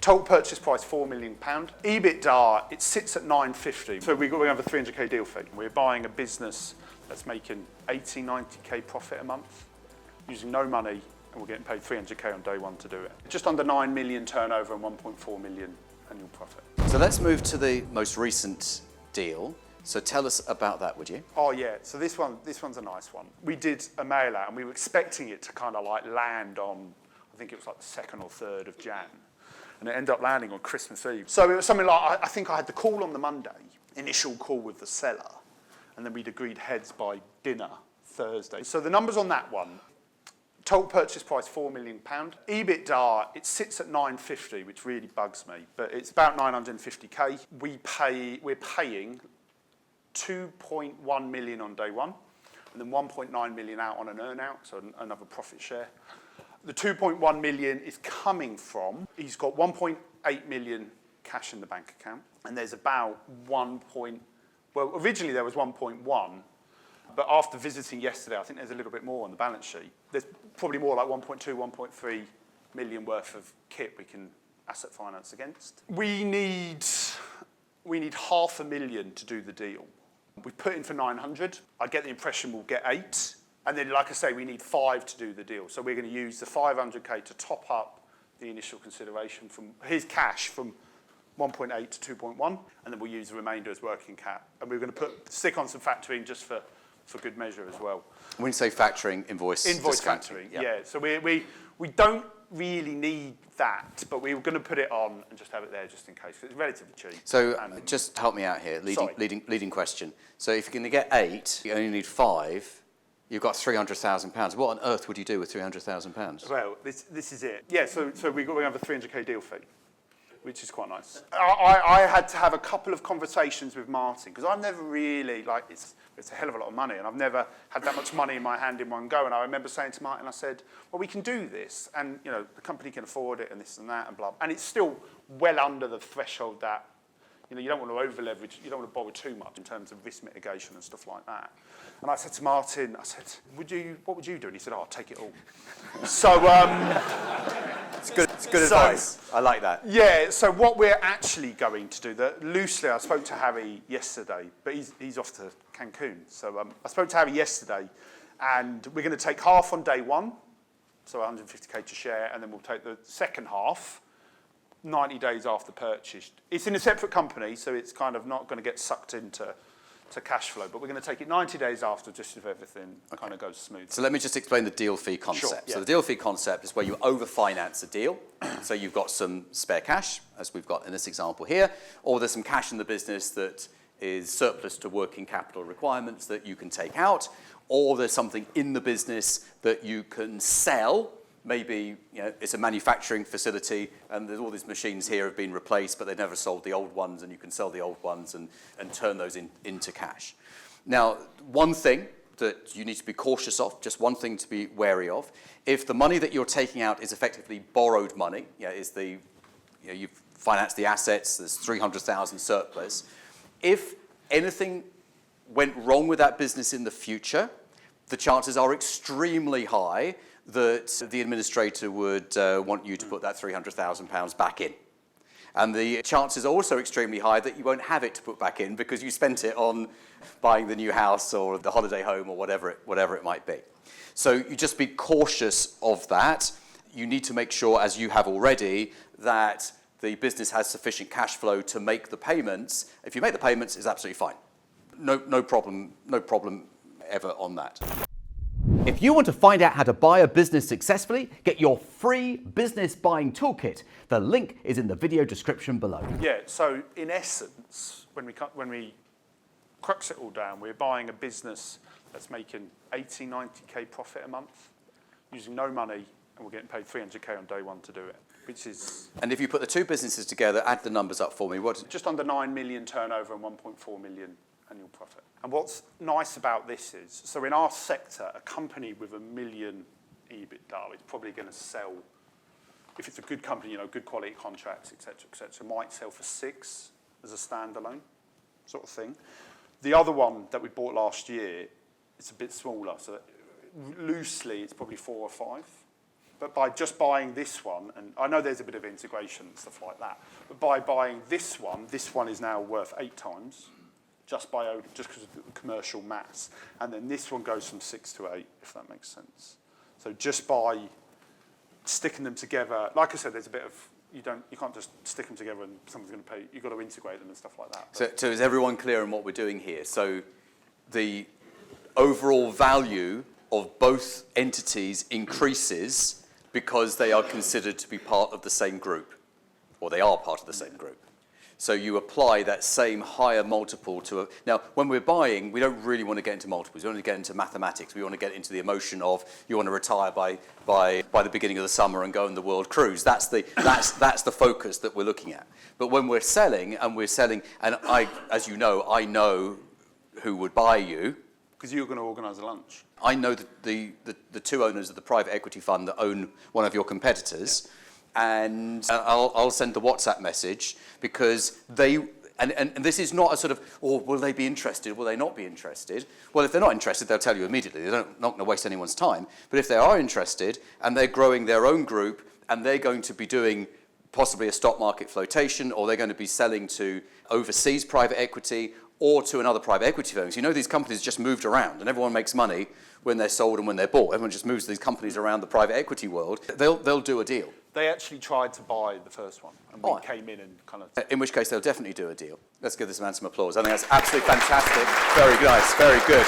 Total purchase price, £4 million. EBITDA, it sits at 950. So we have a 300k deal fee. We're buying a business that's making 80, 90k profit a month, using no money, and we're getting paid 300k on day one to do it. Just under 9 million turnover and 1.4 million annual profit. So let's move to the most recent deal. So tell us about that, would you? Oh yeah, so this one's a nice one. We did a mail out and we were expecting it to kind of like land on, I think it was like the 2nd or 3rd of Jan. And it ended up landing on Christmas Eve. So it was something like, I think I had the call on the Monday, initial call with the seller, and then we'd agreed heads by dinner Thursday. So the numbers on that one, total purchase price £4 million. EBITDA, it sits at 950, which really bugs me, but it's about 950k. We're paying 2.1 million on day one, and then 1.9 million out on an earn out, so another profit share. The 2.1 million is coming from, he's got 1.8 million cash in the bank account, and there's about originally there was 1.1, but after visiting yesterday, I think there's a little bit more on the balance sheet. There's probably more like 1.2, 1.3 million worth of kit we can asset finance against. We need £500,000 to do the deal. We put in for 900. I get the impression we'll get 8. And then, like I say, we need 5 to do the deal. So we're going to use the 500k to top up the initial consideration from his cash from 1.8 to 2.1, and then we'll use the remainder as working cap. And we're going to stick on some factoring just for good measure as well. When you say factoring, invoice factoring, yeah. So we don't really need that, but we were going to put it on and just have it there just in case. It's relatively cheap. So just help me out here, leading question. So if you're going to get 8, you only need 5. You've got £300,000. What on earth would you do with £300,000? Well, this is it. Yeah, so we have a 300k deal fee, which is quite nice. I had to have a couple of conversations with Martin, because I've never really, like, it's a hell of a lot of money, and I've never had that much money in my hand in one go. And I remember saying to Martin, I said, well, we can do this, and the company can afford it, and this and that, and blah. And it's still well under the threshold that, you don't want to over leverage, you don't want to borrow too much in terms of risk mitigation and stuff like that. And I said to Martin, what would you do? And he said, I'll take it all. So, it's good advice. I like that. Yeah, so what we're actually going to do, loosely, I spoke to Harry yesterday, but he's off to Cancun. So I spoke to Harry yesterday, and we're going to take half on day one, so 150k to share, and then we'll take the second half 90 days after purchase. It's in a separate company, so it's kind of not going to get sucked into cash flow, but we're going to take it 90 days after, just if everything kind of goes smooth. So let me just explain the deal fee concept. Sure, yeah. So the deal fee concept is where you overfinance a deal. So you've got some spare cash, as we've got in this example here, or there's some cash in the business that is surplus to working capital requirements that you can take out, or there's something in the business that you can sell. Maybe it's a manufacturing facility and there's all these machines here have been replaced, but they've never sold the old ones, and you can sell the old ones and turn those into cash. Now, one thing that you need to be cautious of, just one thing to be wary of, if the money that you're taking out is effectively borrowed money, you've financed the assets, there's 300,000 surplus. If anything went wrong with that business in the future, the chances are extremely high that the administrator would want you to put that £300,000 back in. And the chances are also extremely high that you won't have it to put back in because you spent it on buying the new house or the holiday home or whatever it might be. So you just be cautious of that. You need to make sure, as you have already, that the business has sufficient cash flow to make the payments. If you make the payments, it's absolutely fine. No problem ever on that. If you want to find out how to buy a business successfully, get your free business buying toolkit. The link is in the video description below. Yeah, so in essence, when we crux it all down, we're buying a business that's making 80, 90k profit a month, using no money, and we're getting paid 300k on day one to do it, which is... And if you put the two businesses together, add the numbers up for me. Just under 9 million turnover and 1.4 million annual profit. And what's nice about this is, so in our sector, a company with $1 million EBITDA is probably going to sell, if it's a good company, good quality contracts, et cetera, might sell for 6 as a standalone sort of thing. The other one that we bought last year, it's a bit smaller, so loosely it's probably 4 or 5. but by just buying this one, and I know there's a bit of integration and stuff like that, but by buying this one is now worth 8 times, just because of the commercial mass. And then this one goes from 6 to 8, if that makes sense. So just by sticking them together, like I said, there's a bit of, you can't just stick them together and someone's going to pay, you've got to integrate them and stuff like that. So is everyone clear on what we're doing here? So the overall value of both entities increases because they are considered to be part of the same group, or they are part of the same group. So you apply that same higher multiple to now, when we're buying, we don't really want to get into multiples. We want to get into mathematics. We want to get into the emotion of you want to retire by the beginning of the summer and go on the world cruise. That's the focus that we're looking at. But when we're selling, and as you know, I know who would buy you. Because you're going to organise a lunch. I know the two owners of the private equity fund that own one of your competitors. Yeah. And I'll send the WhatsApp message because and this is not a sort of, will they be interested, will they not be interested? Well, if they're not interested, they'll tell you immediately. They're not going to waste anyone's time. But if they are interested and they're growing their own group and they're going to be doing possibly a stock market flotation, or they're going to be selling to overseas private equity or to another private equity firm. So you know these companies just moved around and everyone makes money when they're sold and when they're bought. Everyone just moves these companies around the private equity world. They'll do a deal. They actually tried to buy the first one, and we came in and kind of... In which case, they'll definitely do a deal. Let's give this man some applause. I think that's absolutely fantastic. Very nice, very good.